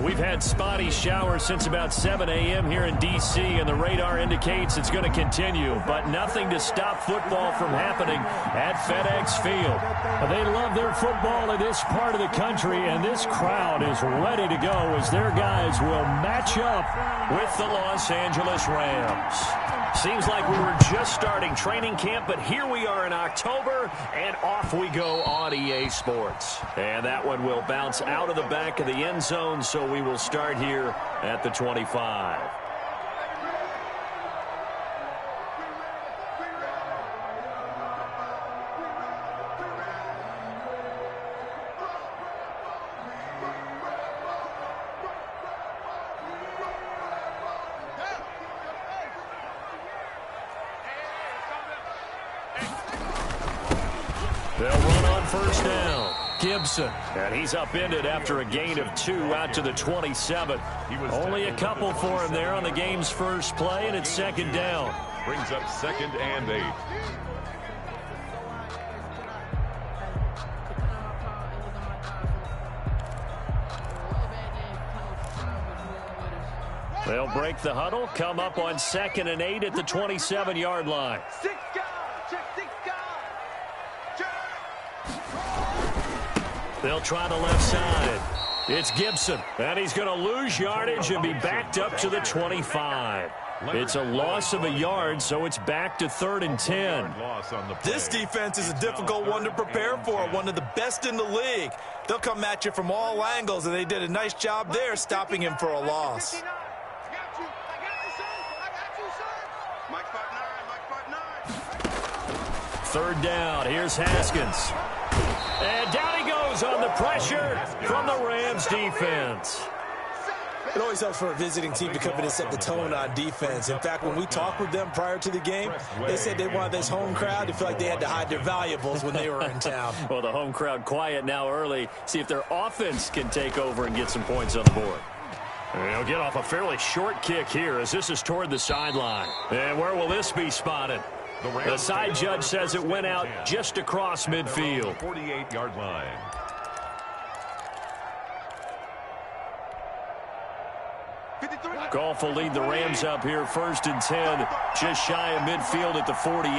We've had spotty showers since about 7 a.m. here in D.C., and the radar indicates it's going to continue, but nothing to stop football from happening at FedEx Field. They love their football in this part of the country, and this crowd is ready to go as their guys will match up with the Los Angeles Rams. Seems like we were just starting training camp, but here we are in October, and off we go on EA Sports. And that one will bounce out of the back of the end zone, so we will start here at the 25. They'll run on first down. Gibson. And he's upended after a gain of 2 out to the 27. Only a couple for him there on the game's first play, and it's second down. Brings up 2nd and 8. They'll break the huddle, come up on 2nd and 8 at the 27-yard line. They'll try the left side. It's Gibson, and he's going to lose yardage and be backed up to the 25. It's a loss of a yard, so it's back to 3rd and 10. This defense is a difficult one to prepare for, one of the best in the league. They'll come at you from all angles, and they did a nice job there stopping him for a loss. Third down. Here's Haskins. And down he goes on the pressure from the Rams defense. It always helps for a visiting team to come in and set the tone on defense. In fact, when we talked with them prior to the game, they said they wanted this home crowd to feel like they had to hide their valuables when they were in town. Well, the home crowd quiet now early. See if their offense can take over and get some points on the board. And they'll get off a fairly short kick here as this is toward the sideline. And where will this be spotted? The side judge says it went out just across midfield. 48-yard line. Goff will lead the Rams up here 1st and 10, just shy of midfield at the 48.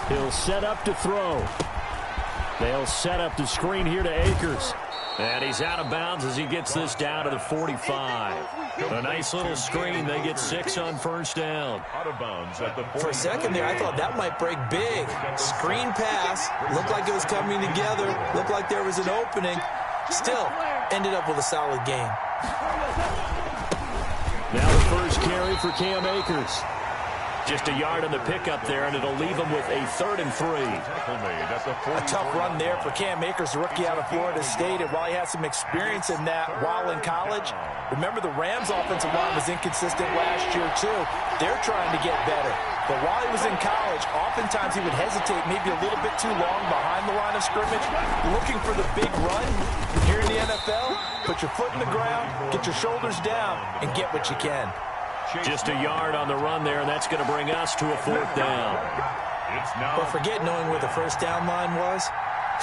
He'll set up to throw. They'll set up the screen here to Akers. And he's out of bounds as he gets this down to the 45. A nice little screen. They get 6 on first down. Out of bounds at the 40. For a second there, I thought that might break big. Screen pass. Looked like it was coming together. Looked like there was an opening. Still, ended up with a solid game. Now the first carry for Cam Akers. Just a yard on the pickup there, and it'll leave him with a 3rd and 3. A tough run there for Cam Akers, the rookie out of Florida State. And while he had some experience in that while in college, remember the Rams' offensive line was inconsistent last year too. They're trying to get better. But while he was in college, oftentimes he would hesitate maybe a little bit too long behind the line of scrimmage, looking for the big run. Here in the NFL, put your foot in the ground, get your shoulders down, and get what you can. Just a yard on the run there, and that's going to bring us to a 4th down. But forget knowing where the first down line was.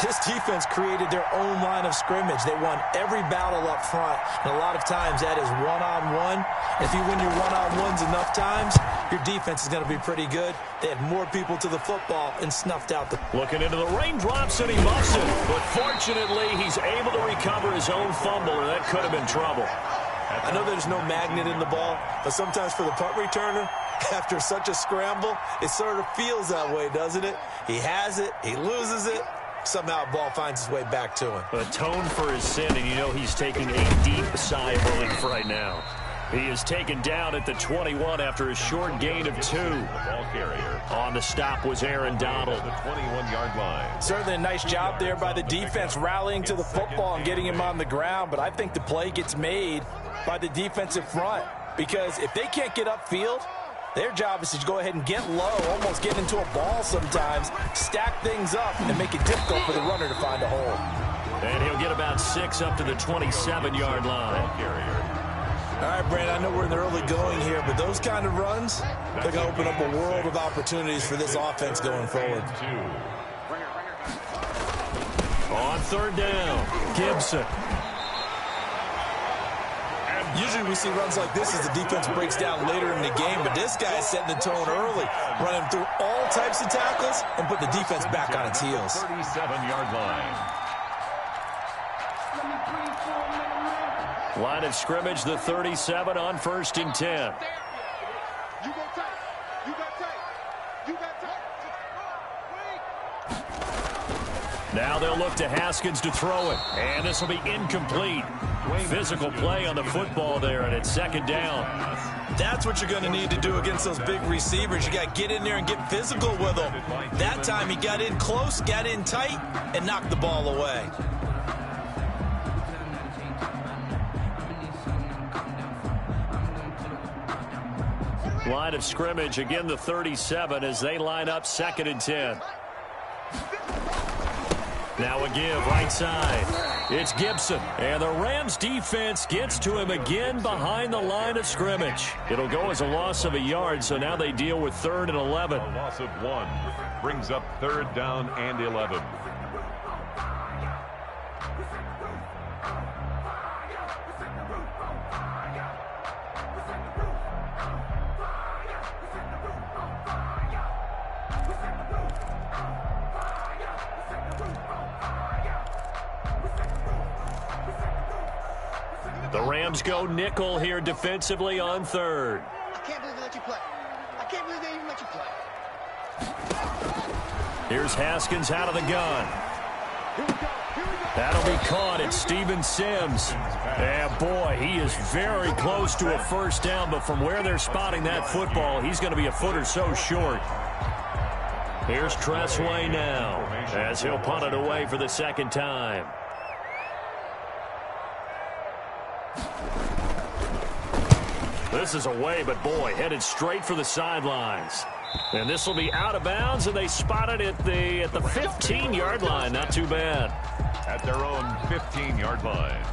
This defense created their own line of scrimmage. They won every battle up front, and a lot of times that is one-on-one. If you win your one-on-ones enough times, your defense is going to be pretty good. They had more people to the football and snuffed out the... Looking into the raindrops, and he muffs it. But fortunately, he's able to recover his own fumble, or that could have been trouble. I know there's no magnet in the ball, but sometimes for the punt returner, after such a scramble, it sort of feels that way, doesn't it? He has it, he loses it, somehow the ball finds its way back to him. Atone for his sin, and you know he's taking a deep sigh of relief right now. He is taken down at the 21 after a short gain of 2. Ball carrier. On the stop was Aaron Donald. The 21-yard line. Certainly a nice job there by the defense rallying to the football and getting him on the ground, but I think the play gets made by the defensive front because if they can't get upfield, their job is to go ahead and get low, almost get into a ball sometimes, stack things up, and make it difficult for the runner to find a hole. And he'll get about 6 up to the 27-yard line. Ball carrier. All right, Brandon, I know we're in the early going here, but those kind of runs, they're going to open up a world of opportunities for this offense going forward. On 3rd down, Gibson. Usually we see runs like this as the defense breaks down later in the game, but this guy is setting the tone early, running through all types of tackles and put the defense back on its heels. 37-yard line. Line of scrimmage, the 37 on 1st and 10. Now they'll look to Haskins to throw it. And this will be incomplete. Physical play on the football there, and it's 2nd down. That's what you're going to need to do against those big receivers. You got to get in there and get physical with them. That time he got in close, got in tight, and knocked the ball away. Line of scrimmage, again the 37 as they line up 2nd and 10. Now a give right side. It's Gibson. And the Rams defense gets to him again behind the line of scrimmage. It'll go as a loss of a yard, so now they deal with 3rd and 11. A loss of 1 brings up 3rd down and 11. The Rams go nickel here defensively on 3rd. I can't believe they let you play. I can't believe they even let you play. Here's Haskins out of the gun. That'll be caught. It's Steven Sims. And boy, he is very close to a 1st down, but from where they're spotting that football, he's going to be a foot or so short. Here's Tressway now as he'll punt it away for the 2nd time. This is away, but boy, headed straight for the sidelines. And this will be out of bounds, and they spot it at the 15-yard line. Not too bad. At their own 15-yard line.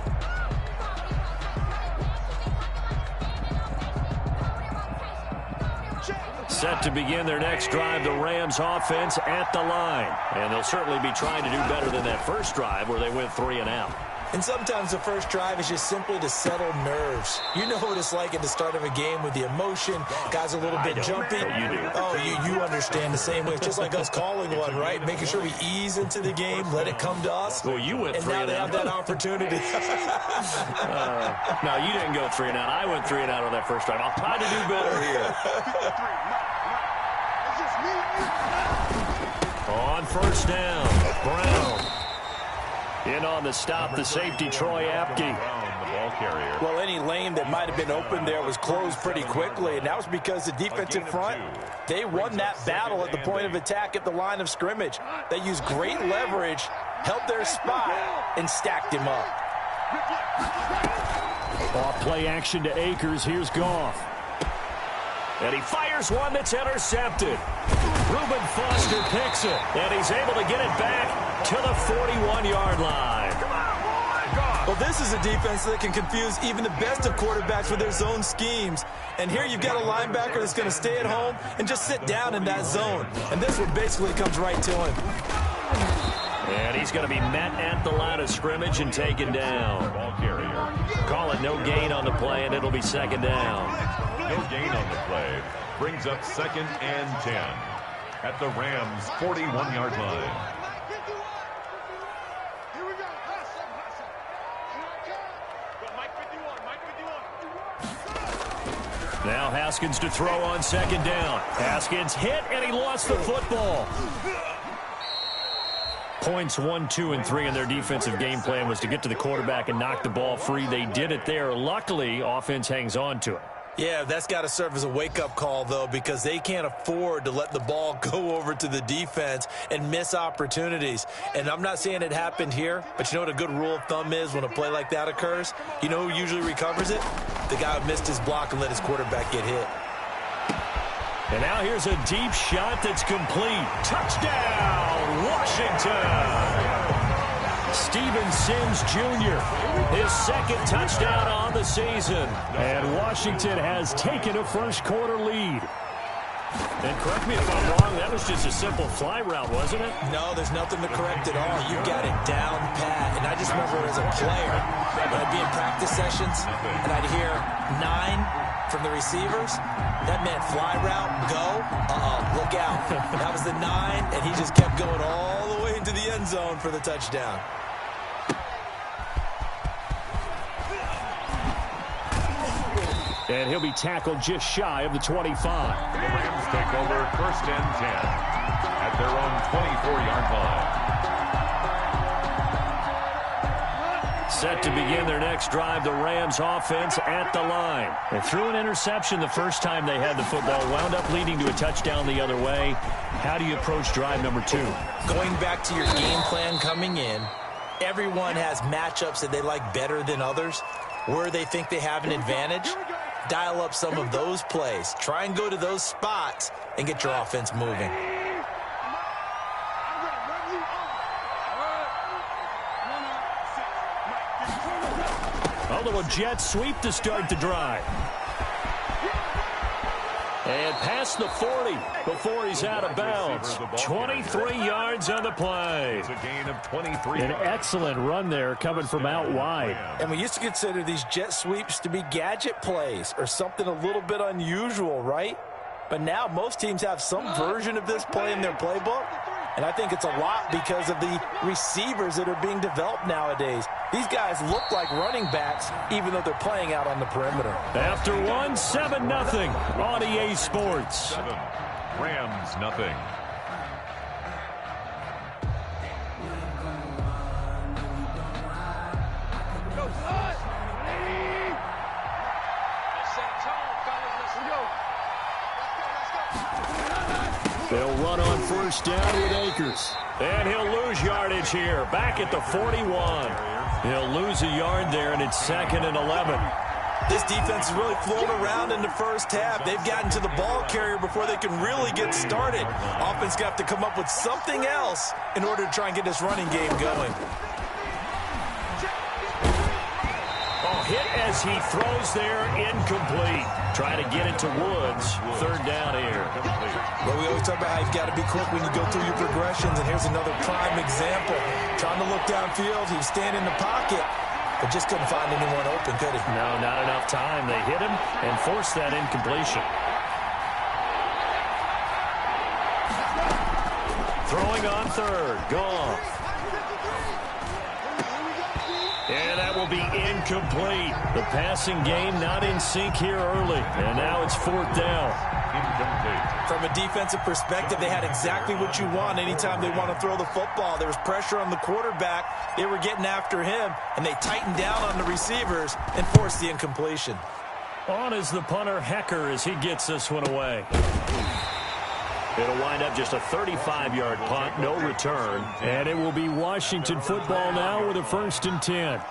Set to begin their next drive, the Rams offense at the line. And they'll certainly be trying to do better than that first drive where they went 3 and out. And sometimes the first drive is just simply to settle nerves. You know what it's like at the start of a game with the emotion. Guys a little bit jumpy. You do. Oh, you understand the same way. It's just like us calling one, right? Making sure we ease into the game, let it come to us. Well, you went 3 and now they have that opportunity. No, you didn't go 3 and out. I went 3 and out on that first drive. I'll try to do better here. On 1st down, Brown. In on the stop, the safety, Troy Apke. The ball carrier. Well, any lane that might have been open there was closed pretty quickly, and that was because the defensive front, they won that battle at the point of attack at the line of scrimmage. They used great leverage, held their spot, and stacked him up. Off play action to Akers. Here's Goff. And he fires one that's intercepted. Reuben Foster picks it, and he's able to get it back to the 41-yard line. Well, this is a defense that can confuse even the best of quarterbacks with their zone schemes. And here you've got a linebacker that's going to stay at home and just sit down in that zone. And this one basically comes right to him. And he's going to be met at the line of scrimmage and taken down. Ball carrier. Call it no gain on the play, and it'll be 2nd down. No gain on the play. Brings up 2nd and 10. At the Rams' 41-yard line. Now Haskins to throw on 2nd down. Haskins hit, and he lost the football. Points 1, 2, and 3 in their defensive game plan was to get to the quarterback and knock the ball free. They did it there. Luckily, offense hangs on to it. Yeah, that's got to serve as a wake-up call, though, because they can't afford to let the ball go over to the defense and miss opportunities. And I'm not saying it happened here, but you know what a good rule of thumb is when a play like that occurs? You know who usually recovers it? The guy who missed his block and let his quarterback get hit. And now here's a deep shot that's complete. Touchdown, Washington! Steven Sims Jr., his 2nd touchdown on the season. And Washington has taken a first quarter lead. And correct me if I'm wrong, that was just a simple fly route, wasn't it? No, there's nothing to correct at all. You got it down pat. And I just remember as a player, when I'd be in practice sessions and I'd hear 9 from the receivers, that meant fly route, go, look out. That was the 9, and he just kept going all the way into the end zone for the touchdown. And he'll be tackled just shy of the 25. The Rams take over 1st and 10 at their own 24-yard line. Set to begin their next drive, the Rams offense at the line. And threw an interception the first time they had the football, wound up leading to a touchdown the other way. How do you approach drive number 2? Going back to your game plan coming in, everyone has matchups that they like better than others, where they think they have an advantage. Dial up some of those plays. Try and go to those spots and get your offense moving. A little jet sweep to start the drive. And past the 40 before he's out of bounds. 23 yards on the play. It's a gain of 23. An excellent run there coming from out wide. And we used to consider these jet sweeps to be gadget plays or something a little bit unusual, right? But now most teams have some version of this play in their playbook. And I think it's a lot because of the receivers that are being developed nowadays. These guys look like running backs, even though they're playing out on the perimeter. After 7-0 on EA Sports. 7. Rams nothing. They'll run on 1st down with Akers. And he'll lose yardage here. Back at the 41. He'll lose a yard there, and it's 2nd and 11. This defense has really flown around in the first half. They've gotten to the ball carrier before they can really get started. Offense got to come up with something else in order to try and get this running game going. Hit as he throws there, incomplete. Trying to get it to Woods. 3rd down here. Well, we always talk about how you've got to be quick when you go through your progressions, and here's another prime example. Trying to look downfield, he was standing in the pocket, but just couldn't find anyone open, could he? No, not enough time. They hit him and forced that incompletion. Throwing on 3rd. Goff. And that will be incomplete. The passing game not in sync here early. And now it's 4th down. Incomplete. From a defensive perspective, they had exactly what you want anytime they want to throw the football. There was pressure on the quarterback. They were getting after him, and they tightened down on the receivers and forced the incompletion. On is the punter, Hecker, as he gets this one away. It'll wind up just a 35-yard punt, no return. And it will be Washington football now with a 1st and 10.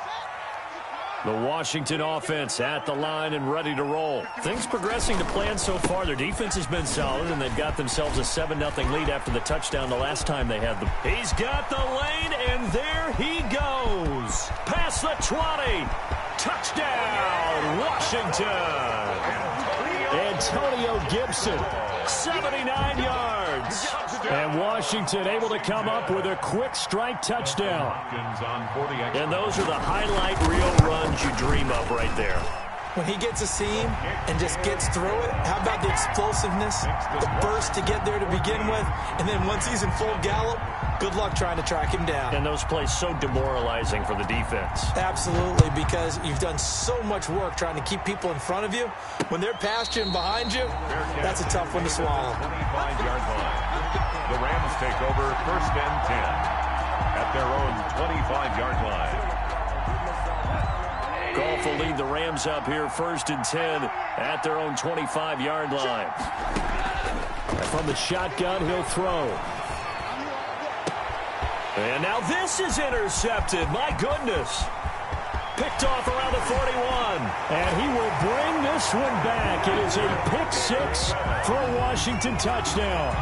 The Washington offense at the line and ready to roll. Things progressing to plan so far. Their defense has been solid, and they've got themselves a 7-0 lead after the touchdown the last time they had them. He's got the lane, and there he goes. Past the 20. Touchdown, Washington. Antonio Gibson. 79 yards. And Washington able to come up with a quick strike touchdown. And those are the highlight reel runs you dream of right there. When he gets a seam and just gets through it, how about the explosiveness, the burst to get there to begin with, and then once he's in full gallop, good luck trying to track him down. And those plays so demoralizing for the defense. Absolutely, because you've done so much work trying to keep people in front of you. When they're past you and behind you, that's a tough one to swallow. 25-yard line. The Rams take over 1st and 10 at their own 25-yard line. Goff will lead the Rams up here 1st and 10 at their own 25-yard line. From the shotgun, he'll throw. And now this is intercepted. My goodness. Picked off around the 41. And he will bring this one back. It is a pick-6 for a Washington touchdown.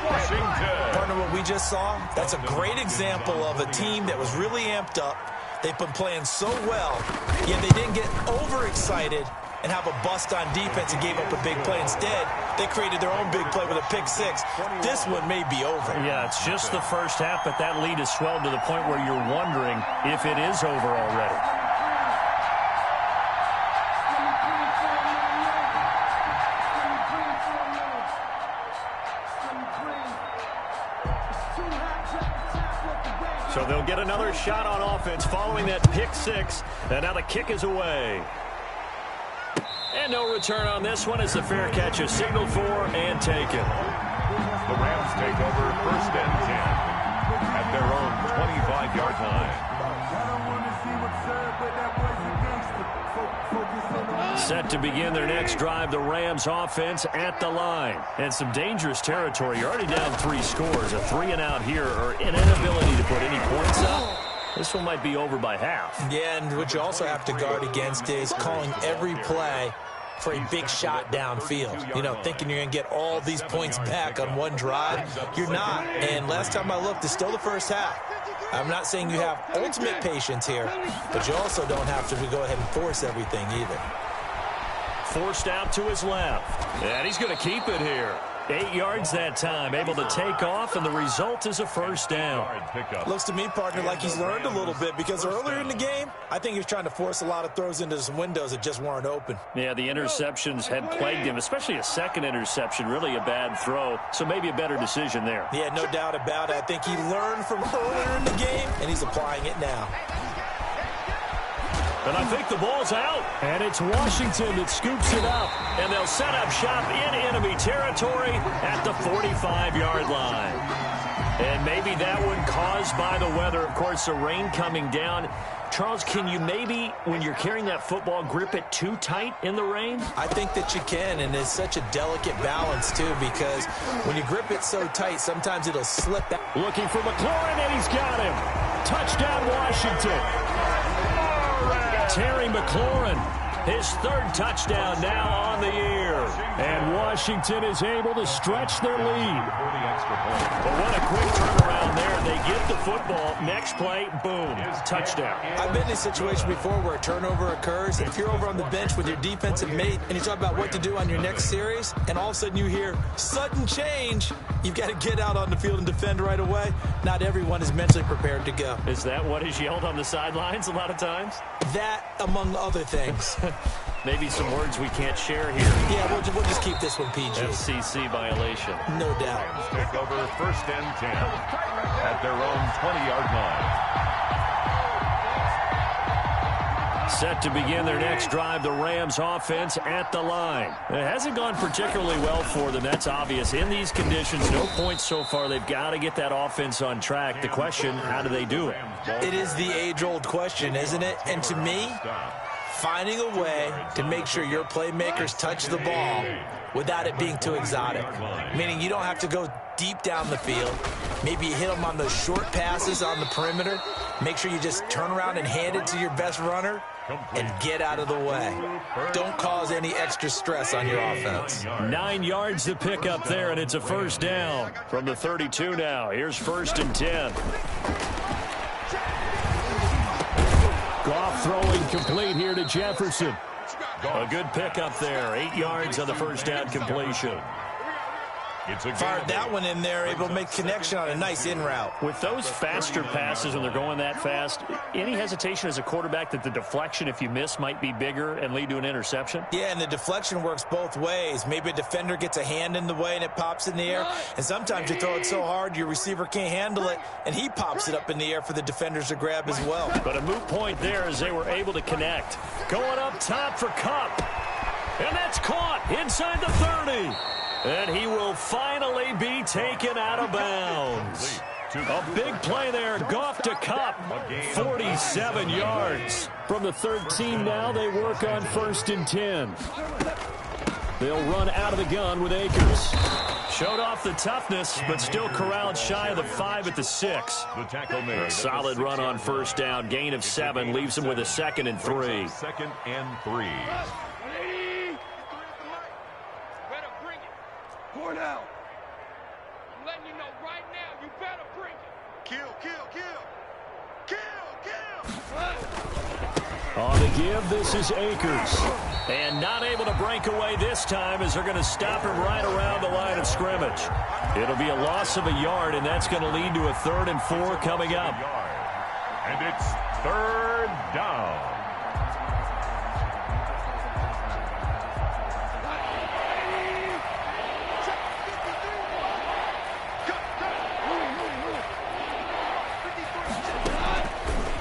Washington. Partner, what we just saw, that's a great example of a team that was really amped up. They've been playing so well, yet they didn't get overexcited and have a bust on defense and gave up a big play. Instead, they created their own big play with a pick six. This one may be over. Yeah, it's just the first half, but that lead has swelled to the point where you're wondering if it is over already. So they'll get another shot on offense following that pick six. And now the kick is away. And no return on this one as the fair catch is signaled for and taken. The Rams take over 1st and 10 at their own 25-yard line. Set to begin their next drive, the Rams offense at the line. And some dangerous territory. You're already down 3 scores. A 3-and-out here or an inability to put any points up. This one might be over by half. Yeah, and what you also have to guard against is calling every play for a big shot downfield. You know, thinking you're going to get all these points back on one drive. You're not. And last time I looked, it's still the first half. I'm not saying you have ultimate patience here, but you also don't have to go ahead and force everything either. Forced out to his left. And he's going to keep it here. 8 yards that time, able to take off, and the result is a first down. Looks to me, partner, like he's learned a little bit, because earlier in the game, I think he was trying to force a lot of throws into some windows that just weren't open. Yeah, the interceptions had plagued him, especially a second interception, really a bad throw, so maybe a better decision there. Yeah, no doubt about it. I think he learned from earlier in the game, and he's applying it now. And I think the ball's out. And it's Washington that scoops it up. And they'll set up shop in enemy territory at the 45-yard line. And maybe that one caused by the weather. Of course, the rain coming down. Charles, can you maybe, when you're carrying that football, grip it too tight in the rain? I think that you can, and it's such a delicate balance, too, because when you grip it so tight, sometimes it'll slip out. Looking for McLaurin, and he's got him. Touchdown, Washington. Terry McLaurin, his 3rd touchdown now on the year. And Washington is able to stretch their lead. But what a quick turnaround there. They get the football. Next play, boom, touchdown. I've been in a situation before where a turnover occurs. If you're over on the bench with your defensive mate and you talk about what to do on your next series, and all of a sudden you hear sudden change, you've got to get out on the field and defend right away. Not everyone is mentally prepared to go. Is that what is yelled on the sidelines a lot of times? That, among other things. Maybe some words we can't share here. Yeah, we'll just keep this one PG. FCC violation. No doubt. Take over 1st and 10 at their own 20-yard line. Set to begin their next drive, the Rams offense at the line. It hasn't gone particularly well for them. That's obvious. In these conditions, no points so far. They've got to get that offense on track. The question, how do they do it? It is the age-old question, isn't it? And to me, finding a way to make sure your playmakers touch the ball without it being too exotic. Meaning you don't have to go deep down the field. Maybe you hit them on those short passes on the perimeter. Make sure you just turn around and hand it to your best runner and get out of the way. Don't cause any extra stress on your offense. 9 yards to pick up there, and it's a first down from the 32 now. Here's 1st and 10. Goff throwing complete here to Jefferson. A good pickup there. 8 yards on the first down completion. Fired that one in there, able to make connection on a nice in route. With those faster passes when they're going that fast, any hesitation as a quarterback that the deflection, if you miss, might be bigger and lead to an interception? Yeah, and the deflection works both ways. Maybe a defender gets a hand in the way and it pops in the air. And sometimes you throw it so hard your receiver can't handle it, and he pops it up in the air for the defenders to grab as well. But a moot point there as they were able to connect. Going up top for Kupp. And that's caught inside the 30. And he will finally be taken out of bounds. A big play there. Goff to Kupp. 47 yards. From the 13 now, they work on 1st and 10. They'll run out of the gun with Akers. Showed off the toughness, but still corralled shy of the 5 at the 6. A solid run on first down. Gain of 7 leaves him with a 2nd and 3. 2nd and 3. Point out. I'm letting you know right now, you better bring it. Kill, kill, kill. Kill, kill. On the give, this is Akers. And not able to break away this time as they're going to stop him right around the line of scrimmage. It'll be a loss of a yard, and that's going to lead to a 3rd and 4 coming up. And it's 3rd down.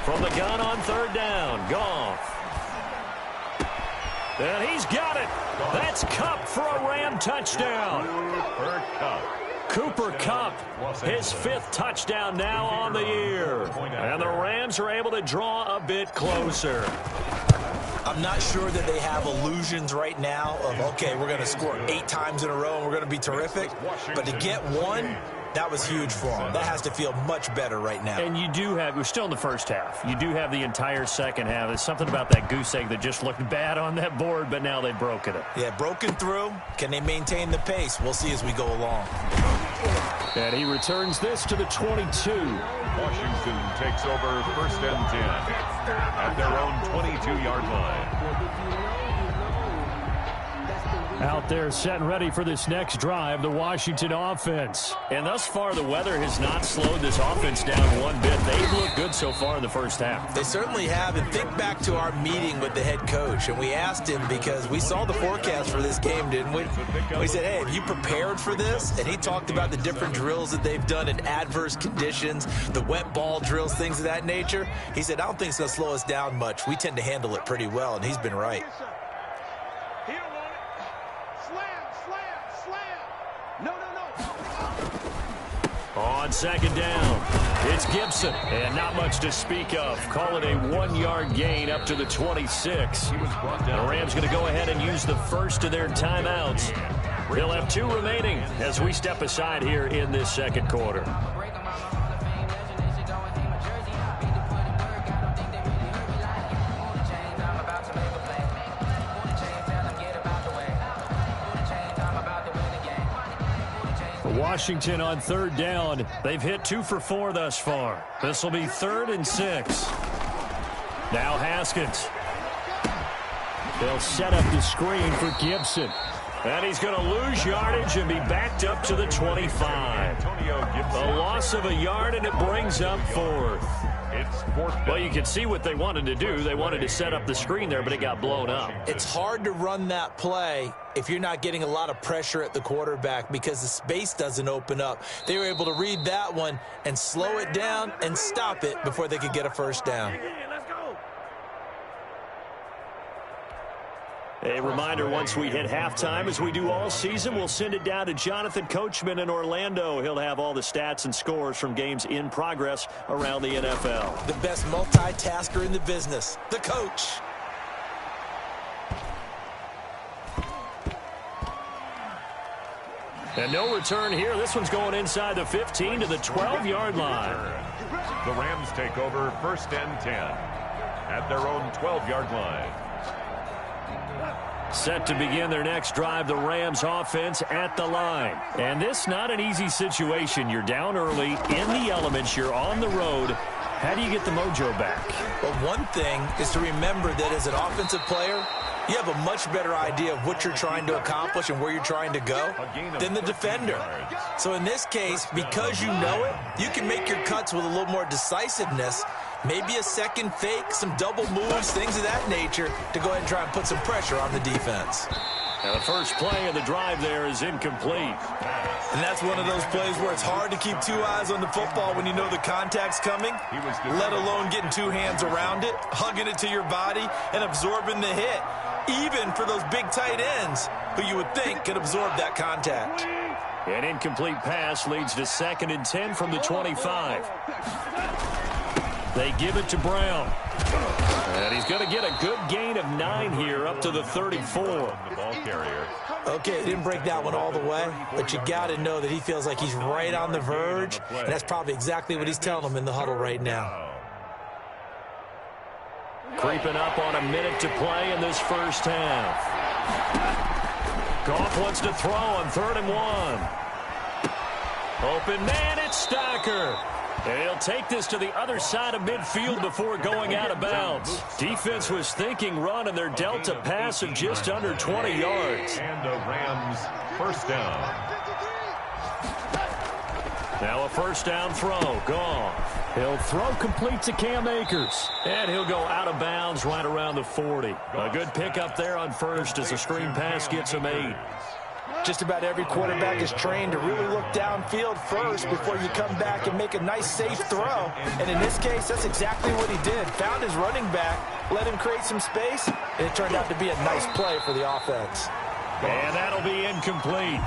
From the gun on 3rd down, Goff. And he's got it. That's Kupp for a Ram touchdown. Cooper Kupp, his 5th touchdown now on the year. And the Rams are able to draw a bit closer. I'm not sure that they have illusions right now of, okay, we're going to score 8 times in a row and we're going to be terrific. But to get one, that was huge for them. That has to feel much better right now. And you do have, we're still in the first half. You do have the entire second half. There's something about that goose egg that just looked bad on that board, but now they've broken it. Yeah, broken through. Can they maintain the pace? We'll see as we go along. And he returns this to the 22. Washington takes over 1st and 10 at their own 22-yard line. Out there set and ready for this next drive, the Washington offense. And thus far, the weather has not slowed this offense down one bit. They've looked good so far in the first half. They certainly have. And think back to our meeting with the head coach. And we asked him, because we saw the forecast for this game, didn't we? We said, hey, have you prepared for this? And he talked about the different drills that they've done in adverse conditions, the wet ball drills, things of that nature. He said, I don't think it's going to slow us down much. We tend to handle it pretty well, and he's been right. On 2nd down, it's Gibson, and not much to speak of. Call it a 1-yard gain up to the 26. The Rams going to go ahead and use the first of their timeouts. They'll have 2 remaining as we step aside here in this second quarter. Washington on 3rd down. They've hit 2 for 4 thus far. This will be 3rd and 6. Now Haskins. They'll set up the screen for Gibson. And he's going to lose yardage and be backed up to the 25. A loss of a yard, and it brings up 4th. Well, you can see what they wanted to do. They wanted to set up the screen there, but it got blown up. It's hard to run that play if you're not getting a lot of pressure at the quarterback because the space doesn't open up. They were able to read that one and slow it down and stop it before they could get a first down. A reminder, once we hit halftime, as we do all season, we'll send it down to Jonathan Coachman in Orlando. He'll have all the stats and scores from games in progress around the NFL. The best multitasker in the business, the coach. And no return here. This one's going inside the 15 to the 12-yard line. The Rams take over 1st and 10 at their own 12-yard line. Set to begin their next drive, the Rams offense at the line. And this not an easy situation. You're down early, in the elements, you're on the road. How do you get the mojo back? Well, one thing is to remember that as an offensive player, you have a much better idea of what you're trying to accomplish and where you're trying to go than the defender. So in this case, because you know it, you can make your cuts with a little more decisiveness. Maybe a second fake, some double moves, things of that nature to go ahead and try and put some pressure on the defense. Now the first play of the drive there is incomplete. And that's one of those plays where it's hard to keep 2 eyes on the football when you know the contact's coming, let alone getting 2 hands around it, hugging it to your body, and absorbing the hit, even for those big tight ends who you would think could absorb that contact. An incomplete pass leads to 2nd and 10 from the 25. They give it to Brown. And he's going to get a good gain of 9 here up to the 34. The ball carrier. Okay, didn't break that one all the way, but you got to know that he feels like he's right on the verge, and that's probably exactly what he's telling them in the huddle right now. Creeping up on a minute to play in this first half. Goff wants to throw on 3rd and 1. Open man, it's Stacker. And he'll take this to the other side of midfield before going out of bounds. Defense was thinking run, and they're dealt a pass of just under 20 yards. And a Rams first down. Now a first down throw. Gone. He'll throw complete to Cam Akers. And he'll go out of bounds right around the 40. A good pickup there on first as the screen pass gets him 8. Just about every quarterback is trained to really look downfield first before you come back and make a nice, safe throw. And in this case, that's exactly what he did. Found his running back, let him create some space, and it turned out to be a nice play for the offense. And that'll be incomplete.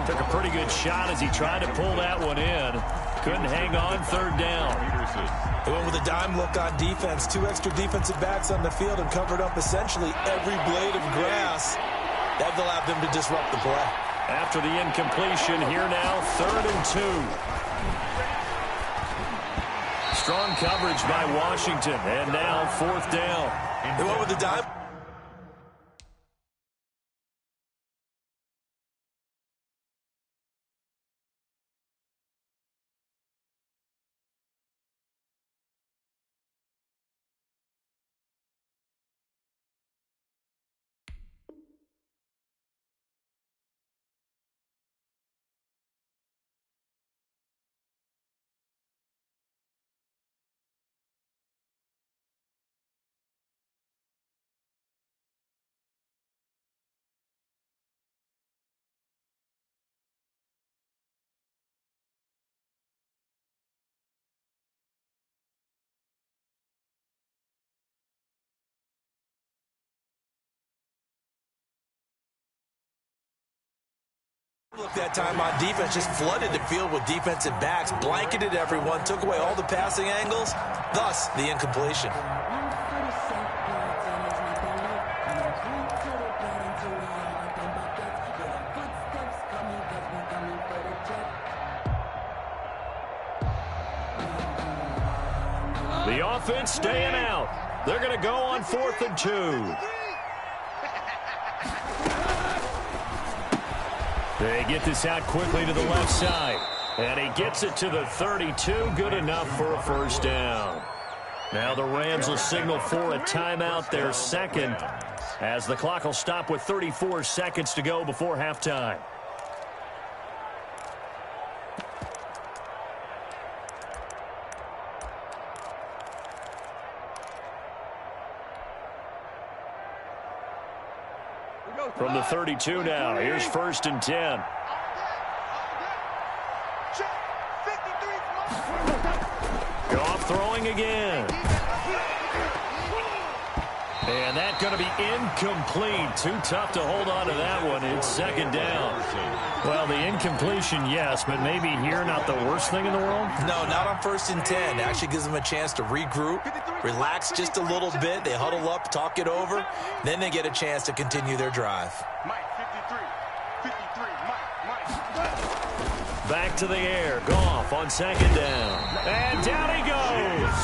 Took a pretty good shot as he tried to pull that one in. Couldn't hang on, third down. They went with a dime look on defense. 2 extra defensive backs on the field and covered up essentially every blade of grass. That allowed them to disrupt the play. After the incompletion, here now, 3rd and 2. Strong coverage by Washington, and now 4th down. They went with the dime. Look, that time on defense just flooded the field with defensive backs, blanketed everyone, took away all the passing angles, thus the incompletion. The offense staying out. They're going to go on 4th and 2. They get this out quickly to the left side. And he gets it to the 32. Good enough for a first down. Now the Rams will signal for a timeout, their second, as the clock will stop with 34 seconds to go before halftime. From the 32 now, here's 1st and 10. Goff throwing again. And that's going to be incomplete. Too tough to hold on to that one. It's 2nd down. Well, the incompletion, yes, but maybe here not the worst thing in the world? No, not on 1st and 10. It actually gives them a chance to regroup, relax just a little bit. They huddle up, talk it over. Then they get a chance to continue their drive. Back to the air. Goff on 2nd down. And down he goes.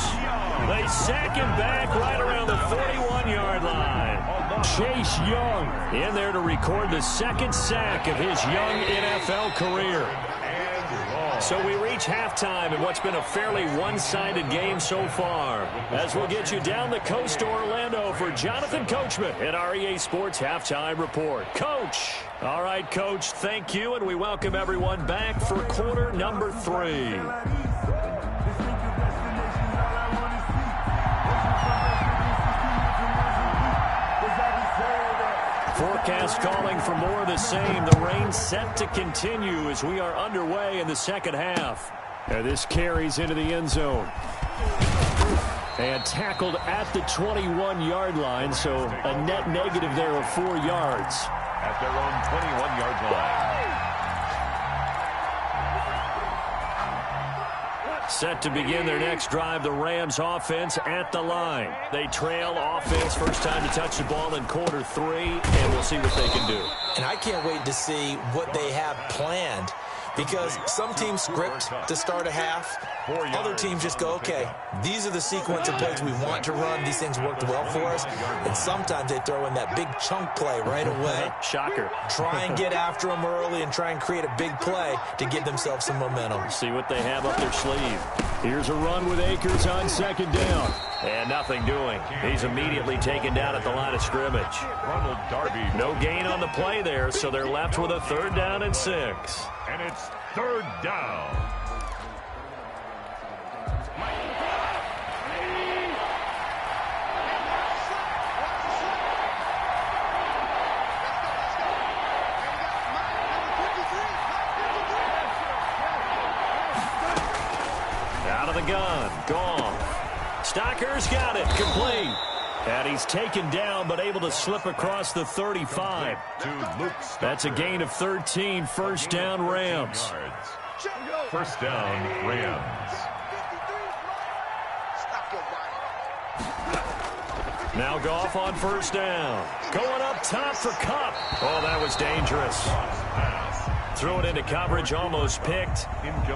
They sack him back right around the 41-yard line. Chase Young in there to record the 2nd sack of his young NFL career. So we reach halftime in what's been a fairly one-sided game so far. As we'll get you down the coast to Orlando for Jonathan Coachman at our EA Sports Halftime Report. Coach. All right, Coach, thank you, and we welcome everyone back for quarter number 3. Forecast calling for more of the same. The rain set to continue as we are underway in the second half. And this carries into the end zone. And tackled at the 21-yard line, so a net negative there of 4 yards. At their own 21-yard line. Set to begin their next drive, the Rams offense at the line. They trail offense, first time to touch the ball in quarter 3, and we'll see what they can do. And I can't wait to see what they have planned because some teams script to start a half. Other teams just go, okay, these are the sequence of plays we want to run. These things worked well for us. And sometimes they throw in that big chunk play right away. Shocker. Try and get after them early and try and create a big play to give themselves some momentum. See what they have up their sleeve. Here's a run with Akers on second down. And nothing doing. He's immediately taken down at the line of scrimmage. Ronald Darby. No gain on the play there, so they're left with a 3rd down and 6. And it's 3rd down. Out of the gun. Gone. Stocker's got it. Complete. And he's taken down, but able to slip across the 35. That's a gain of 13. 1st down, Rams. 1st down, Rams. Now Goff on 1st down. Going up top for Kupp. Oh, that was dangerous. Threw it into coverage, almost picked,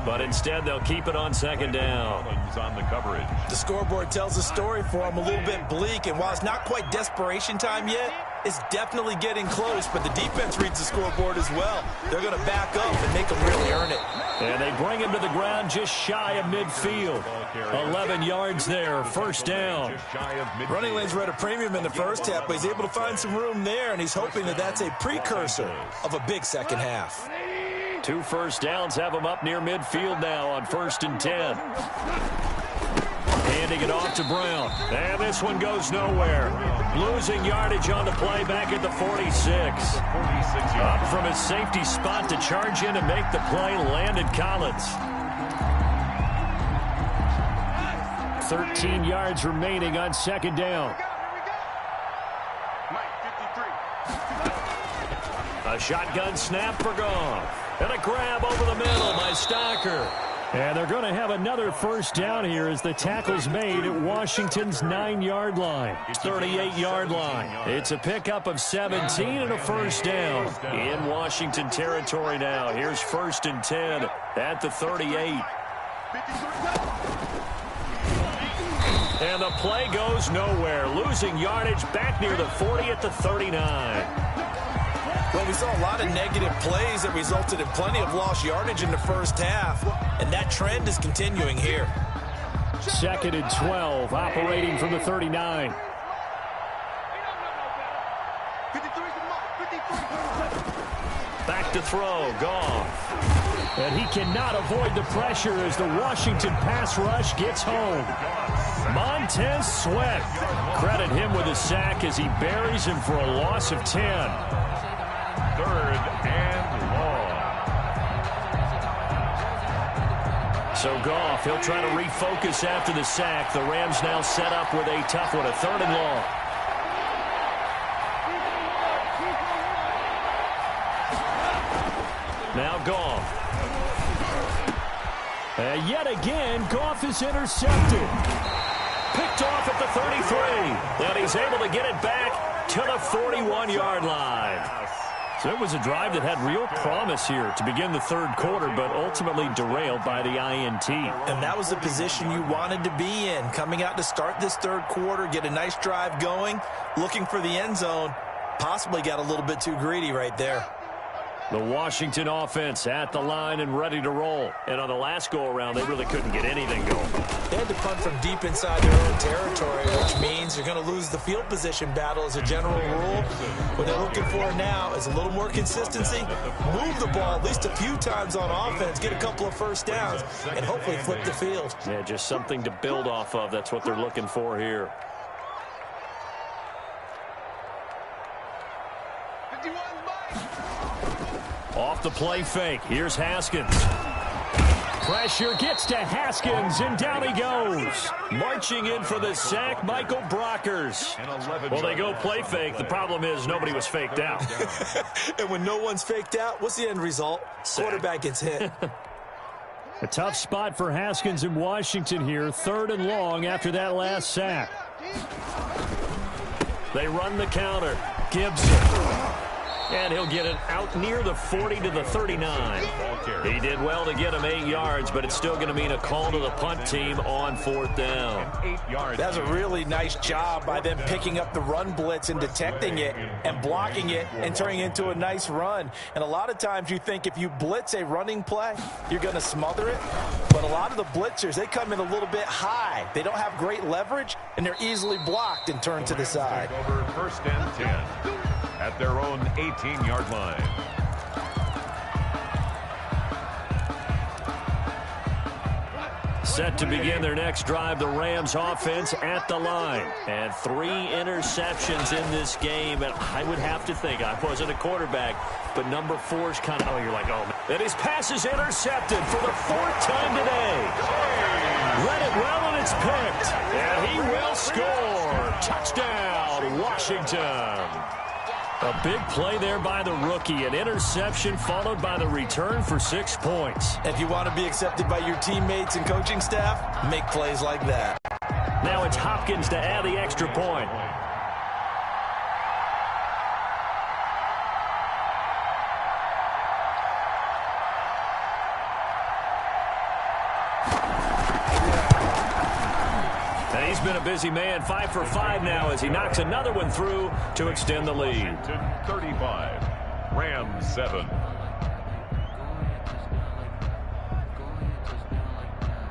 but instead they'll keep it on 2nd down. On the coverage. The scoreboard tells a story for them, a little bit bleak, and while it's not quite desperation time yet, it's definitely getting close, but the defense reads the scoreboard as well. They're going to back up and make them really earn it. And they bring him to the ground just shy of midfield. 11 yards there, 1st down. Running lanes were at a premium in the first half, but he's able to find some room there, and he's hoping that that's a precursor of a big second half. 2 1st downs have him up near midfield now on 1st and 10. Handing it off to Brown. And this one goes nowhere. Losing yardage on the play back at the 46. Up from his safety spot to charge in and make the play, landed Collins. 13 yards remaining on 2nd down. A shotgun snap for Goff. And a grab over the middle by Stocker. And they're going to have another 1st down here as the tackle's made at Washington's 9-yard line. 38-yard line. It's a pickup of 17 and a 1st down in Washington territory now. Here's 1st and 10 at the 38. And the play goes nowhere. Losing yardage back near the 40 at the 39. Well, we saw a lot of negative plays that resulted in plenty of lost yardage in the first half, and that trend is continuing here. 2nd and 12, operating from the 39. Back to throw, Goff. And he cannot avoid the pressure as the Washington pass rush gets home. Montez Sweat. Credit him with a sack as he buries him for a loss of 10. 3rd and long. So Goff, he'll try to refocus after the sack. The Rams now set up with a tough one, a 3rd and long. Now Goff. Yet again, Goff is intercepted. Picked off at the 33. And he's able to get it back to the 41-yard line. So it was a drive that had real promise here to begin the 3rd quarter, but ultimately derailed by the INT. And that was the position you wanted to be in, coming out to start this 3rd quarter, get a nice drive going, looking for the end zone. Possibly got a little bit too greedy right there. The Washington offense at the line and ready to roll. And on the last go-around, they really couldn't get anything going. They had to punt from deep inside their own territory, which means you're going to lose the field position battle as a general rule. What they're looking for now is a little more consistency, move the ball at least a few times on offense, get a couple of 1st downs, and hopefully flip the field. Yeah, just something to build off of. That's what they're looking for here. Off the play fake. Here's Haskins. Pressure gets to Haskins, and down he goes. Marching in for the sack, Michael Brockers. Well, they go play fake. The problem is nobody was faked out. And when no one's faked out, what's the end result? Sack. Quarterback gets hit. A tough spot for Haskins in Washington here. 3rd and long after that last sack. They run the counter. Gibson. And he'll get it out near the 40 to the 39. He did well to get him 8 yards, but it's still going to mean a call to the punt team on 4th down. 8 yards. That's a really nice job by them picking up the run blitz and detecting it and blocking it and turning it into a nice run. And a lot of times you think if you blitz a running play, you're going to smother it. But a lot of the blitzers, they come in a little bit high. They don't have great leverage, and they're easily blocked and turned to the side. Over 1st and 10 at their own 18-yard line. Set to begin their next drive, the Rams offense at the line. And 3 interceptions in this game. And I would have to think, I wasn't a quarterback, but number 4 is kind of, you're like, oh, man. And his pass is intercepted for the 4th time today. Read it well, and it's picked. And he will score. Touchdown, Washington. A big play there by the rookie. An interception followed by the return for 6 points. If you want to be accepted by your teammates and coaching staff, make plays like that. Now it's Hopkins to add the extra point. And he's been a busy man, 5 for 5 now as he knocks another one through to extend the lead. 35, Rams 7.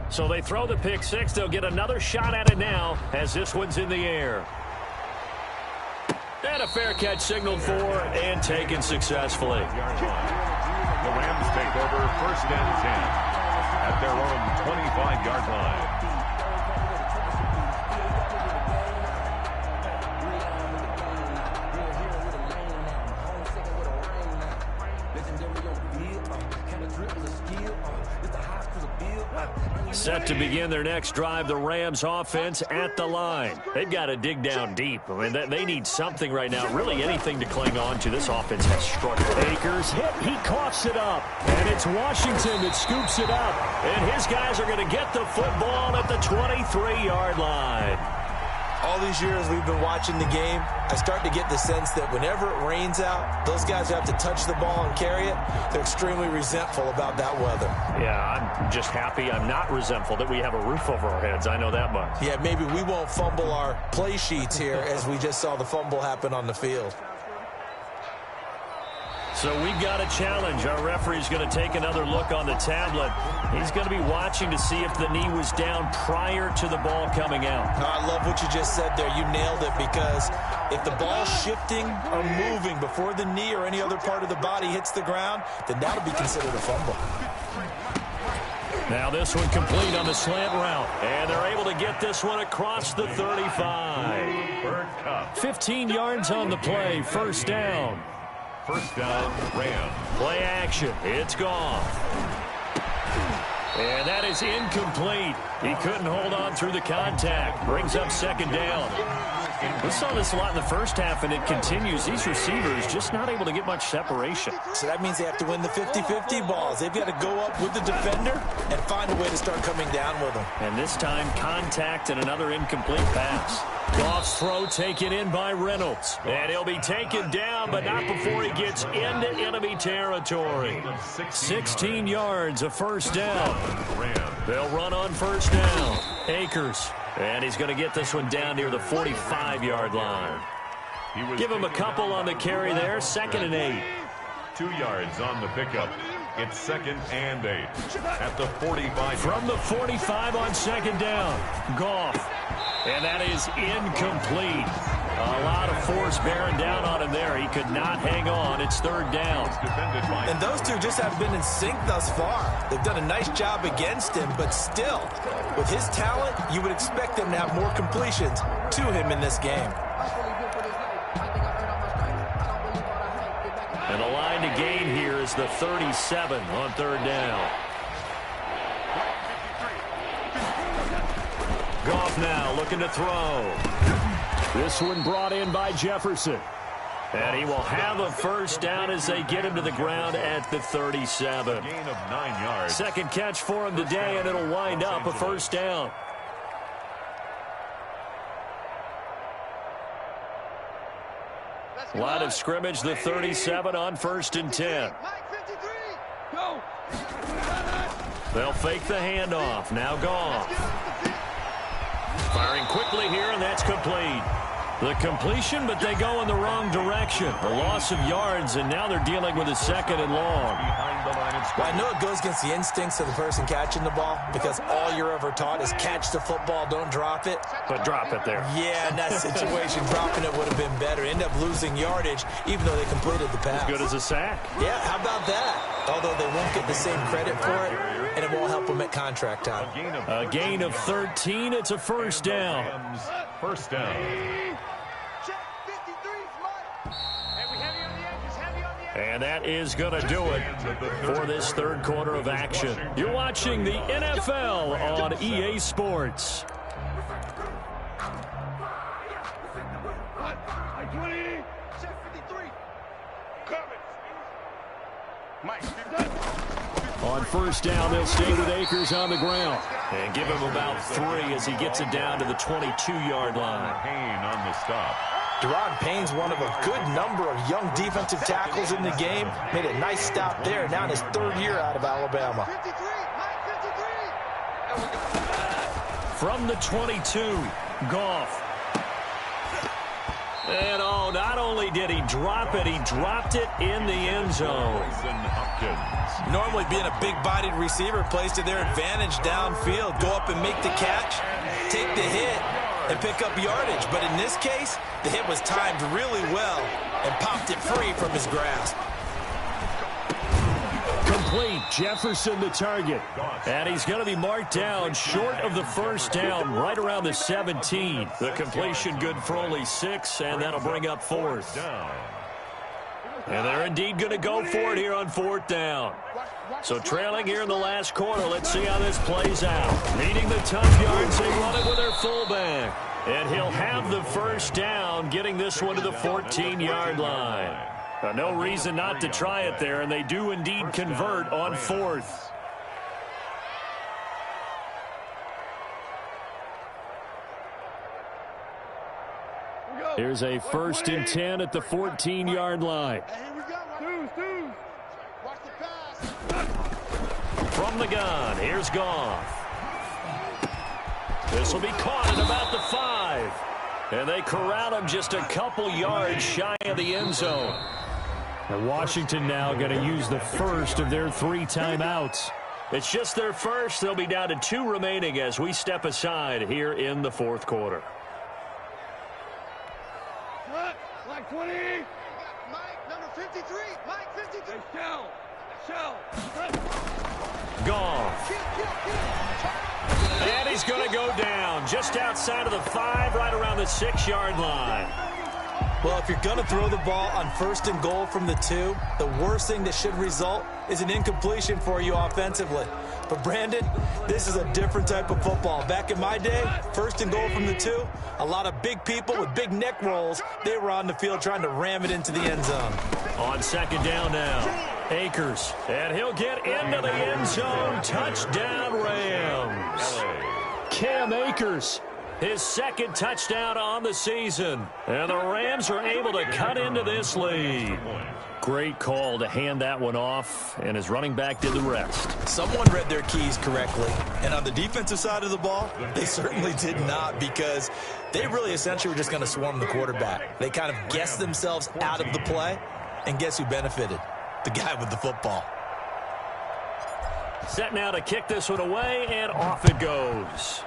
So they throw the pick 6. They'll get another shot at it now as this one's in the air. And a fair catch signaled for and taken successfully. The Rams take over 1st and 10 at their own 25-yard line. Set to begin their next drive, the Rams offense at the line. They've got to dig down deep. I mean, they need something right now, really anything to cling on to. This offense has struggled. Akers hit, he coughs it up. And it's Washington that scoops it up. And his guys are going to get the football at the 23-yard line. All these years we've been watching the game, I start to get the sense that whenever it rains out, those guys who have to touch the ball and carry it, they're extremely resentful about that weather. Yeah, I'm just happy I'm not resentful that we have a roof over our heads. I know that much. Yeah, maybe we won't fumble our play sheets here as we just saw the fumble happen on the field. So we've got a challenge. Our referee's going to take another look on the tablet. He's going to be watching to see if the knee was down prior to the ball coming out. I love what you just said there. You nailed it, because if the ball's shifting or moving before the knee or any other part of the body hits the ground, then that'll be considered a fumble. Now this one complete on the slant route. And they're able to get this one across the 35. 15 yards on the play. 1st down. 1st down, Rams. Play action. It's gone. And that is incomplete. He couldn't hold on through the contact. Brings up 2nd down. We saw this a lot in the first half, and it continues. These receivers just not able to get much separation. So that means they have to win the 50-50 balls. They've got to go up with the defender and find a way to start coming down with them. And this time, contact and another incomplete pass. Goff's throw taken in by Reynolds. And he'll be taken down, but not before he gets into enemy territory. 16 yards, a 1st down. They'll run on 1st down. Akers. And he's going to get this one down near the 45-yard line. Give him a couple on the carry there. 2nd and 8. 2 yards on the pickup. It's 2nd and 8 at the 45. From the 45 on 2nd down. Goff. And that is incomplete. A lot of force bearing down on him there. He could not hang on. It's 3rd down. And those two just have been in sync thus far. They've done a nice job against him, but still, with his talent, you would expect them to have more completions to him in this game. And the line to gain here is the 37 on 3rd down. Goff now looking to throw. This one brought in by Jefferson. And he will have a 1st down as they get him to the ground at the 37. Gain of 9 yards. 2nd catch for him today, and it'll wind up a 1st down. Line of scrimmage, the 37 on 1st and 10. Go. They'll fake the handoff. Now Goff. Firing quickly here, and that's complete. The completion, but they go in the wrong direction. A loss of yards, and now they're dealing with a 2nd and long. Well, I know it goes against the instincts of the person catching the ball because all you're ever taught is catch the football, don't drop it. But drop it there. Yeah, in that situation, dropping it would have been better. End up losing yardage, even though they completed the pass. As good as a sack. Yeah, how about that? Although they won't get the same credit for it, and it won't help them at contract time. A gain of 13. It's a 1st down. 1st down. And that is going to do it for this 3rd quarter of action. You're watching the NFL on EA Sports. On 1st down, they'll stay with Akers on the ground and give him about 3 as he gets it down to the 22-yard line. Payne on the stop. Deron Payne's one of a good number of young defensive tackles in the game. Made a nice stop there, now in his 3rd year out of Alabama. From the 22, Goff. And oh, not only did he drop it, he dropped it in the end zone. Normally being a big-bodied receiver plays to their advantage downfield. Go up and make the catch, take the hit, and pick up yardage. But in this case, the hit was timed really well and popped it free from his grasp. Complete. Jefferson the target. And he's going to be marked down short of the 1st down, right around the 17. The completion good for only 6, and that'll bring up 4th. And they're indeed going to go for it here on 4th down. So trailing here in the last quarter, let's see how this plays out. Needing the tough yards, they run it with their fullback. And he'll have the 1st down, getting this one to the 14-yard line. No reason not to try it there, and they do indeed convert on 4th. Here's a 1st and 10 at the 14-yard line. From the gun, here's Goff. This will be caught at about the 5. And they corral him just a couple yards shy of the end zone. And Washington now going to use the 1st of their 3 timeouts. It's just their 1st. They'll be down to 2 remaining as we step aside here in the 4th quarter. Like 20. Mike, number 53. Mike, 53. Shell. Goff. And he's going to go down just outside of the 5, right around the 6-yard line. Well, if you're going to throw the ball on 1st and goal from the 2, the worst thing that should result is an incompletion for you offensively. But, Brandon, this is a different type of football. Back in my day, 1st and goal from the 2, a lot of big people with big neck rolls, they were on the field trying to ram it into the end zone. On 2nd down now, Akers. And he'll get into the end zone. Touchdown, Rams. Cam Akers, his 2nd touchdown on the season. And the Rams are able to cut into this lead. Great call to hand that one off, and his running back did the rest. Someone read their keys correctly, and on the defensive side of the ball, they certainly did not, because they really essentially were just going to swarm the quarterback. They kind of guessed themselves out of the play, and guess who benefited? The guy with the football. Set now to kick this one away, and off it goes.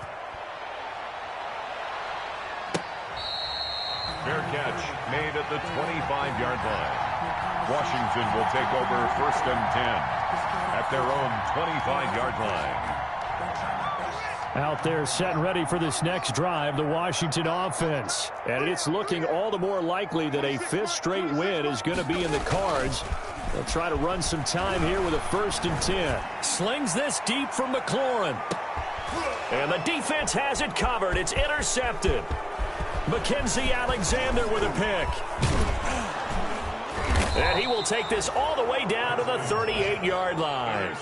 Fair catch made at the 25-yard line. Washington will take over 1st and 10 at their own 25-yard line. Out there set and ready for this next drive, the Washington offense. And it's looking all the more likely that a 5th straight win is going to be in the cards. They'll try to run some time here with a 1st and 10. Slings this deep from McLaurin. And the defense has it covered. It's intercepted. Mackenzie Alexander with a pick. And he will take this all the way down to the 38-yard line.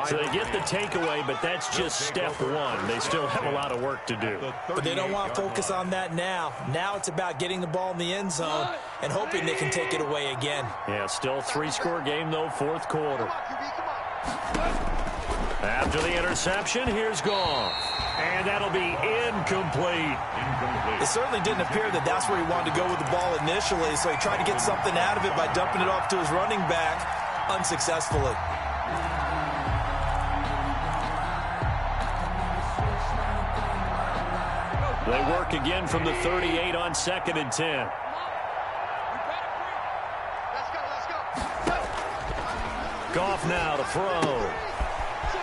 So they get the takeaway, but that's just step one. They still have a lot of work to do. But they don't want to focus on that now. Now it's about getting the ball in the end zone and hoping they can take it away again. Yeah, still a 3-score game, though, fourth quarter. After the interception, here's Goff. And that'll be incomplete. It certainly didn't appear that that's where he wanted to go with the ball initially, so he tried to get something out of it by dumping it off to his running back unsuccessfully. They work again from the 38 on 2nd and 10. Goff now to throw.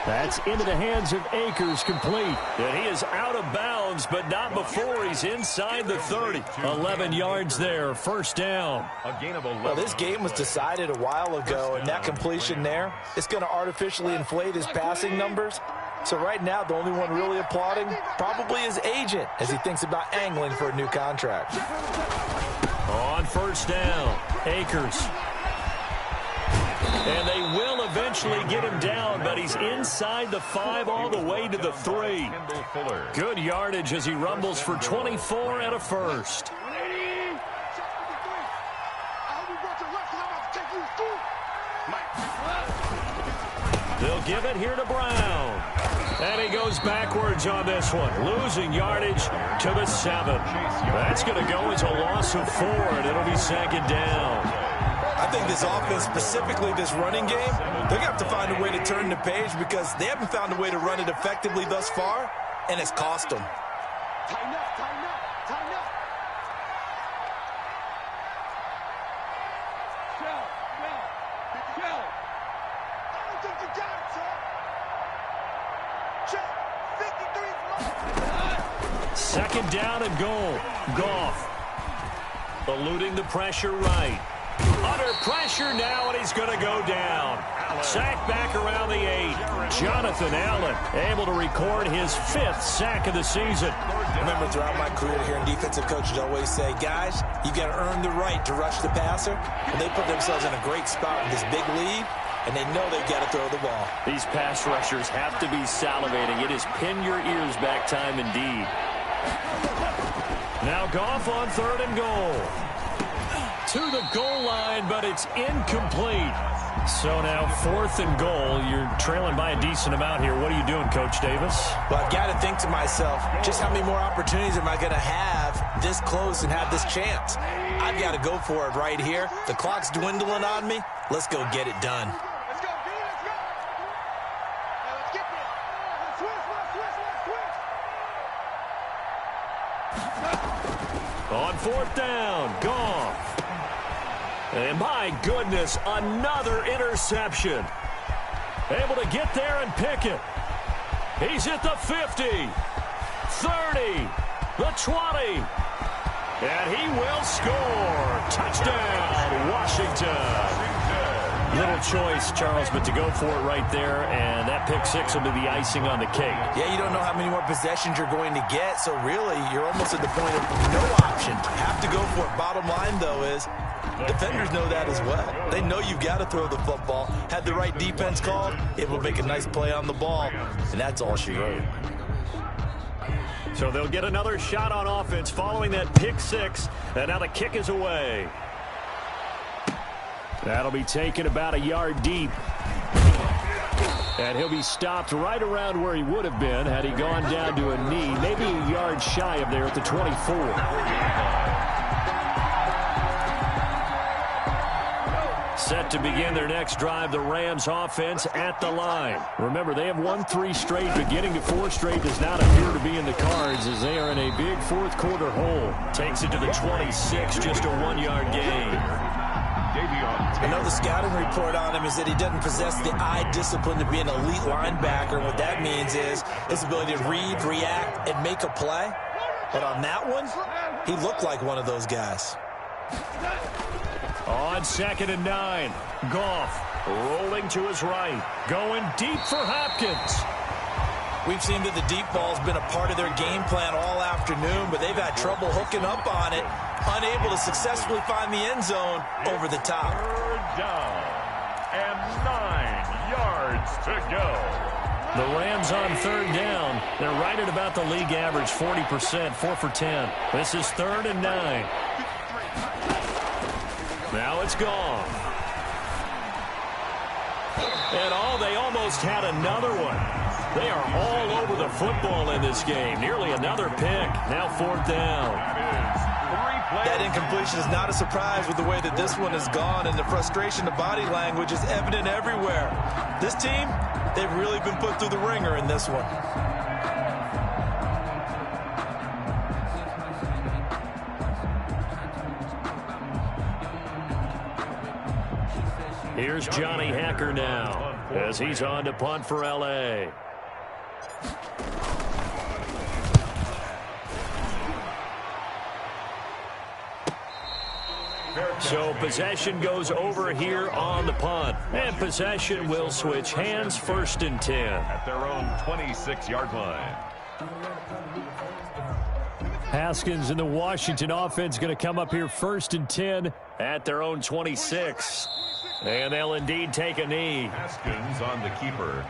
That's into the hands of Akers, complete. And he is out of bounds, but not before he's inside the 30. 11 yards there, first down. A gain of 11. Well, this game was decided a while ago, and that completion there, it's going to artificially inflate his passing numbers. So right now, the only one really applauding probably his agent as he thinks about angling for a new contract. On first down, Akers. And they will eventually get him down, but he's inside the 5 all the way to the 3. Good yardage as he rumbles for 24 and a first. They'll give it here to Brown. And he goes backwards on this one, losing yardage to the 7. That's going to go as a loss of 4, and it'll be 2nd down. I think this offense, specifically this running game, they're going to have to find a way to turn the page because they haven't found a way to run it effectively thus far, and it's cost them. Tighten up, tighten up, tighten up. Shell. I don't think you got it, sir. Check. 53 2nd down and goal. Goff eluding the pressure right. Under pressure now, and he's going to go down. Sacked back around the 8. Jonathan Allen able to record his 5th sack of the season. Remember, throughout my career here in defensive coaches always say, guys, you got to earn the right to rush the passer. And they put themselves in a great spot with this big lead, and they know they've got to throw the ball. These pass rushers have to be salivating. It is pin your ears back time indeed. Now Goff on 3rd and goal. To the goal line, but it's incomplete. So now 4th and goal. You're trailing by a decent amount here. What are you doing, Coach Davis? Well, I've got to think to myself, just how many more opportunities am I going to have this close and have this chance? I've got to go for it right here. The clock's dwindling on me. Let's go get it done. Let's go, B, let's go. Now let's get this. Switch. On 4th down, Goff. And my goodness, another interception. Able to get there and pick it. He's at the 50, 30, the 20. And he will score. Touchdown, Washington. Little choice, Charles, but to go for it right there, and that pick 6 will be the icing on the cake. Yeah, you don't know how many more possessions you're going to get, so really you're almost at the point of no option. Have to go for it. Bottom line, though, is defenders know that as well. They know you've got to throw the football. Had the right defense called, it will make a nice play on the ball, and that's all she wrote. So they'll get another shot on offense following that pick 6, and now the kick is away. That'll be taken about a yard deep. And he'll be stopped right around where he would have been had he gone down to a knee, maybe a yard shy of there at the 24. Set to begin their next drive, the Rams offense at the line. Remember, they have won 3 straight, but getting to 4 straight does not appear to be in the cards as they are in a big fourth quarter hole. Takes it to the 26, just a 1-yard gain. I know the scouting report on him is that he doesn't possess the eye discipline to be an elite linebacker. What that means is his ability to read, react, and make a play. But on that one, he looked like one of those guys. On 2nd and 9, Goff rolling to his right, going deep for Hopkins. We've seen that the deep ball's been a part of their game plan all afternoon, but they've had trouble hooking up on it. unable to successfully find the end zone over the top. Third down and 9 yards to go. The Rams on third down. They're right at about the league average, 40%, 4 for 10. This is 3rd and 9. Now it's gone. And they almost had another one. They are all over the football in this game. Nearly another pick. Now 4th down. That incompletion is not a surprise with the way that this one has gone, and the frustration, the body language is evident everywhere. This team, they've really been put through the ringer in this one. Here's Johnny Hacker now as he's on to punt for L.A. So possession goes over here on the punt. And possession will switch hands, 1st and 10. At their own 26-yard line. Haskins and the Washington offense going to come up here 1st and 10 at their own 26. And they'll indeed take a knee. Haskins on the keeper.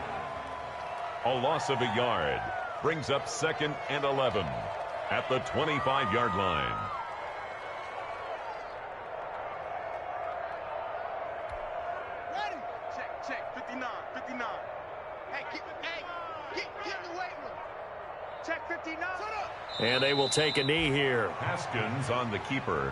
A loss of a yard. Brings up 2nd and 11 at the 25-yard line. Check, 59. Hey, get in the weight room. Check 59. Shut up. And they will take a knee here. Haskins on the keeper.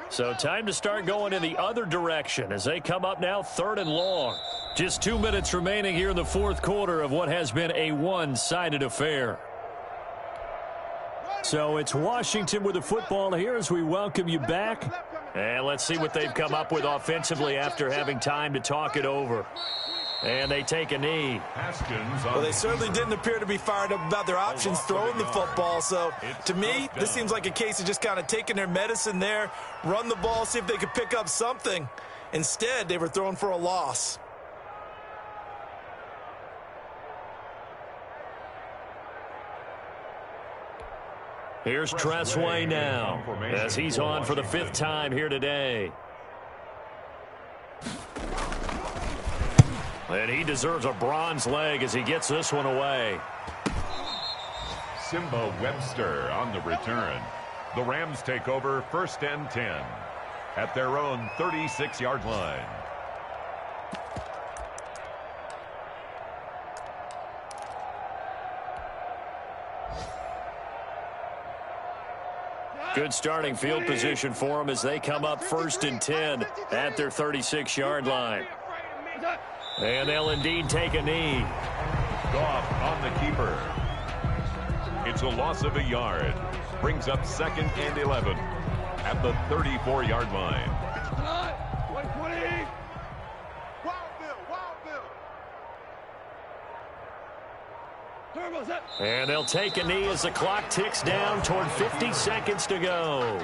So time to start going in the other direction as they come up now 3rd and long. Just 2 minutes remaining here in the 4th quarter of what has been a one-sided affair. So it's Washington with the football here as we welcome you back. And let's see what they've come up with offensively after having time to talk it over. And they take a knee. Well, they certainly didn't appear to be fired up about their options throwing the football. So, to me, this seems like a case of just kind of taking their medicine there, run the ball, see if they could pick up something. Instead, they were throwing for a loss. Here's Tressway now as he's on for the 5th time here today. And he deserves a bronze leg as he gets this one away. Simba Webster on the return. The Rams take over 1st and 10 at their own 36-yard line. Good starting field position for them as they come up 1st and 10 at their 36-yard line. And they'll indeed take a knee. Goff on the keeper. It's a loss of a yard. Brings up 2nd and 11 at the 34-yard line. And they'll take a knee as the clock ticks down toward 50 seconds to go.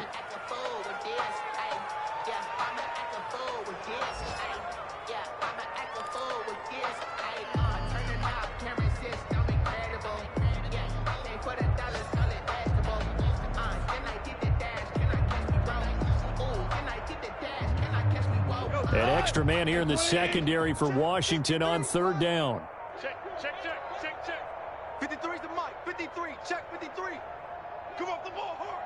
An extra man here in the secondary for Washington on 3rd down. Check. 53's the mic. 53. Check 53. Come off the ball hard.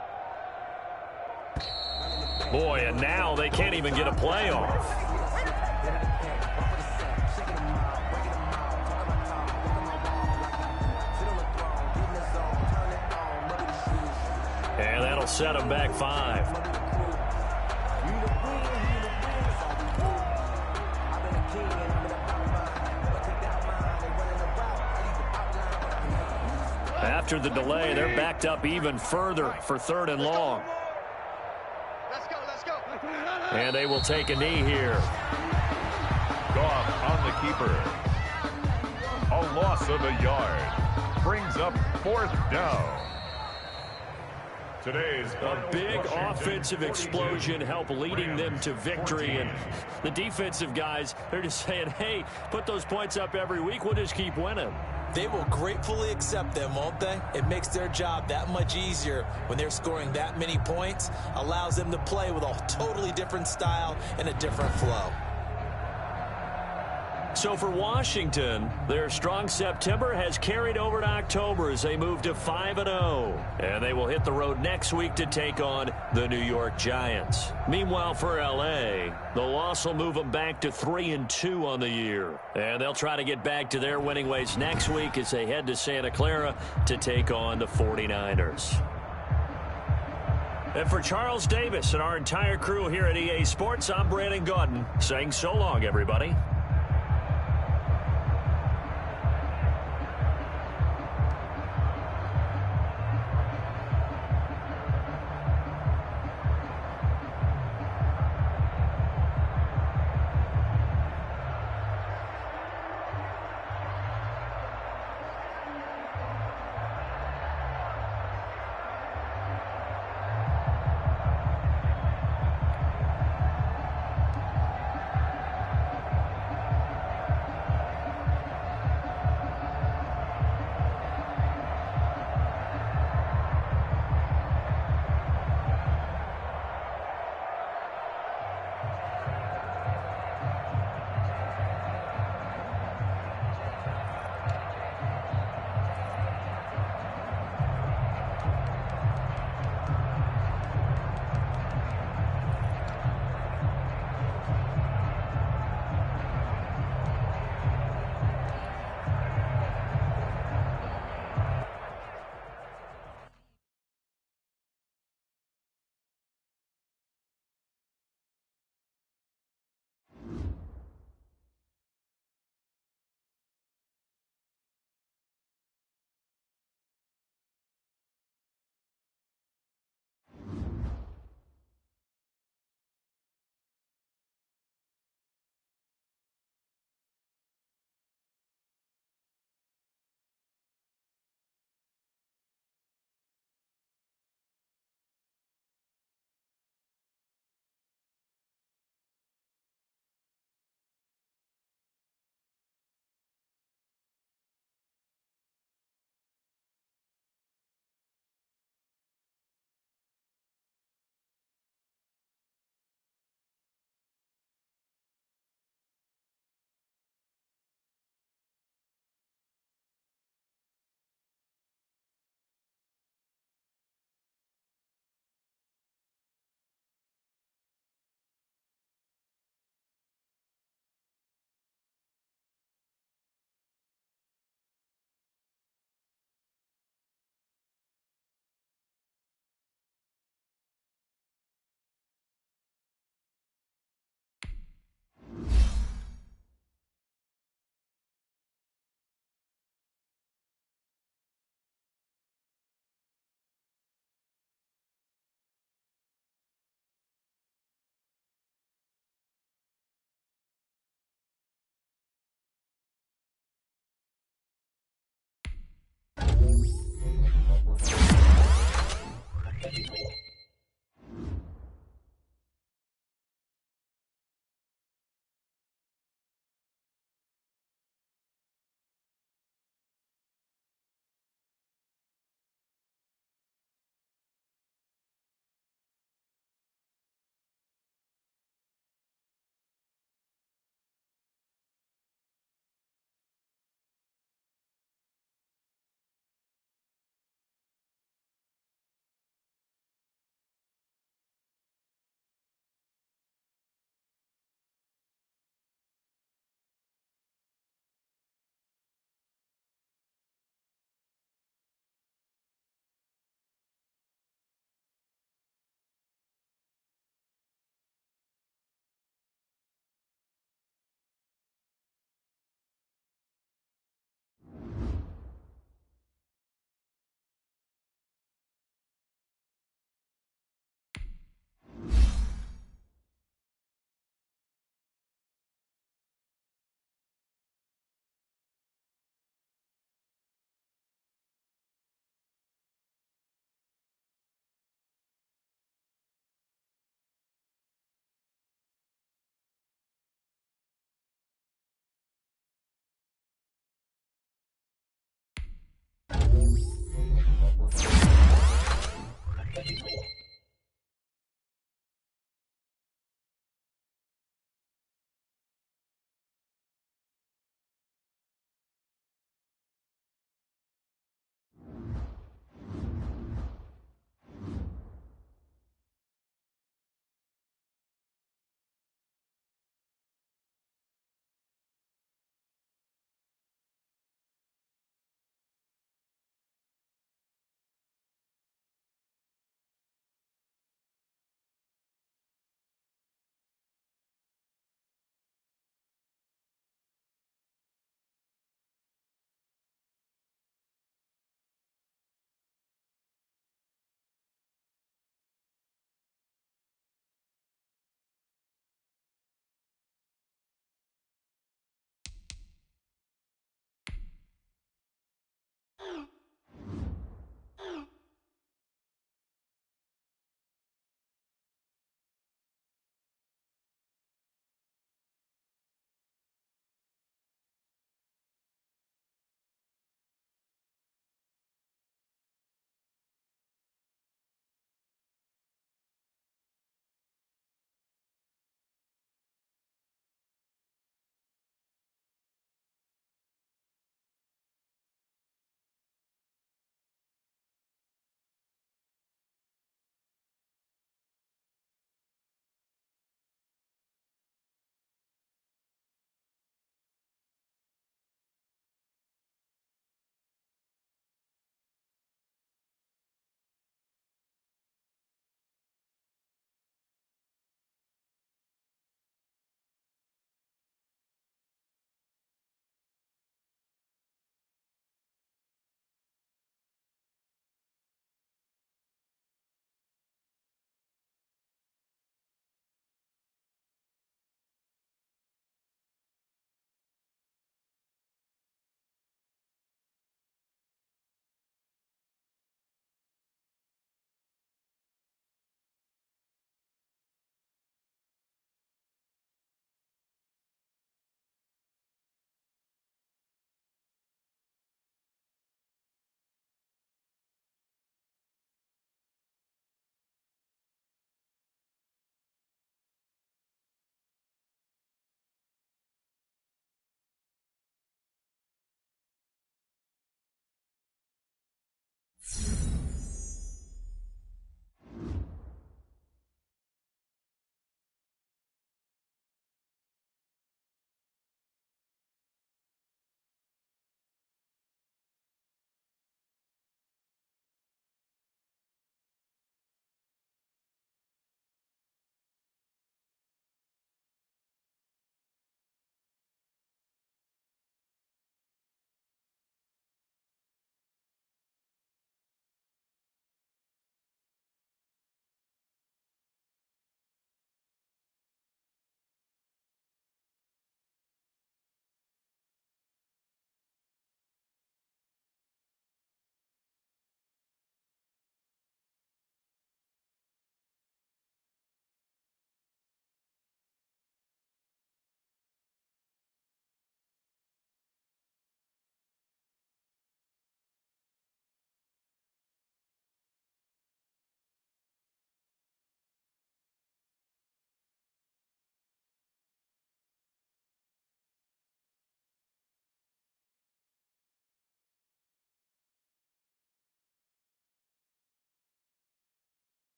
Boy, and now they can't even get a play off. And that'll set them back 5. after the delay. They're backed up even further for 3rd and long. Let's go, let's go. And they will take a knee here. Goff on the keeper. A loss of a yard. Brings up 4th down. Today's a big offensive explosion help leading them to victory. And the defensive guys, they're just saying, hey, put those points up every week. We'll just keep winning. They will gratefully accept them, won't they? It makes their job that much easier when they're scoring that many points. Allows them to play with a totally different style and a different flow. So for Washington, their strong September has carried over to October as they move to 5-0. And they will hit the road next week to take on the New York Giants. Meanwhile, for L.A., the loss will move them back to 3-2 on the year. And they'll try to get back to their winning ways next week as they head to Santa Clara to take on the 49ers. And for Charles Davis and our entire crew here at EA Sports, I'm Brandon Gaudin saying so long, everybody.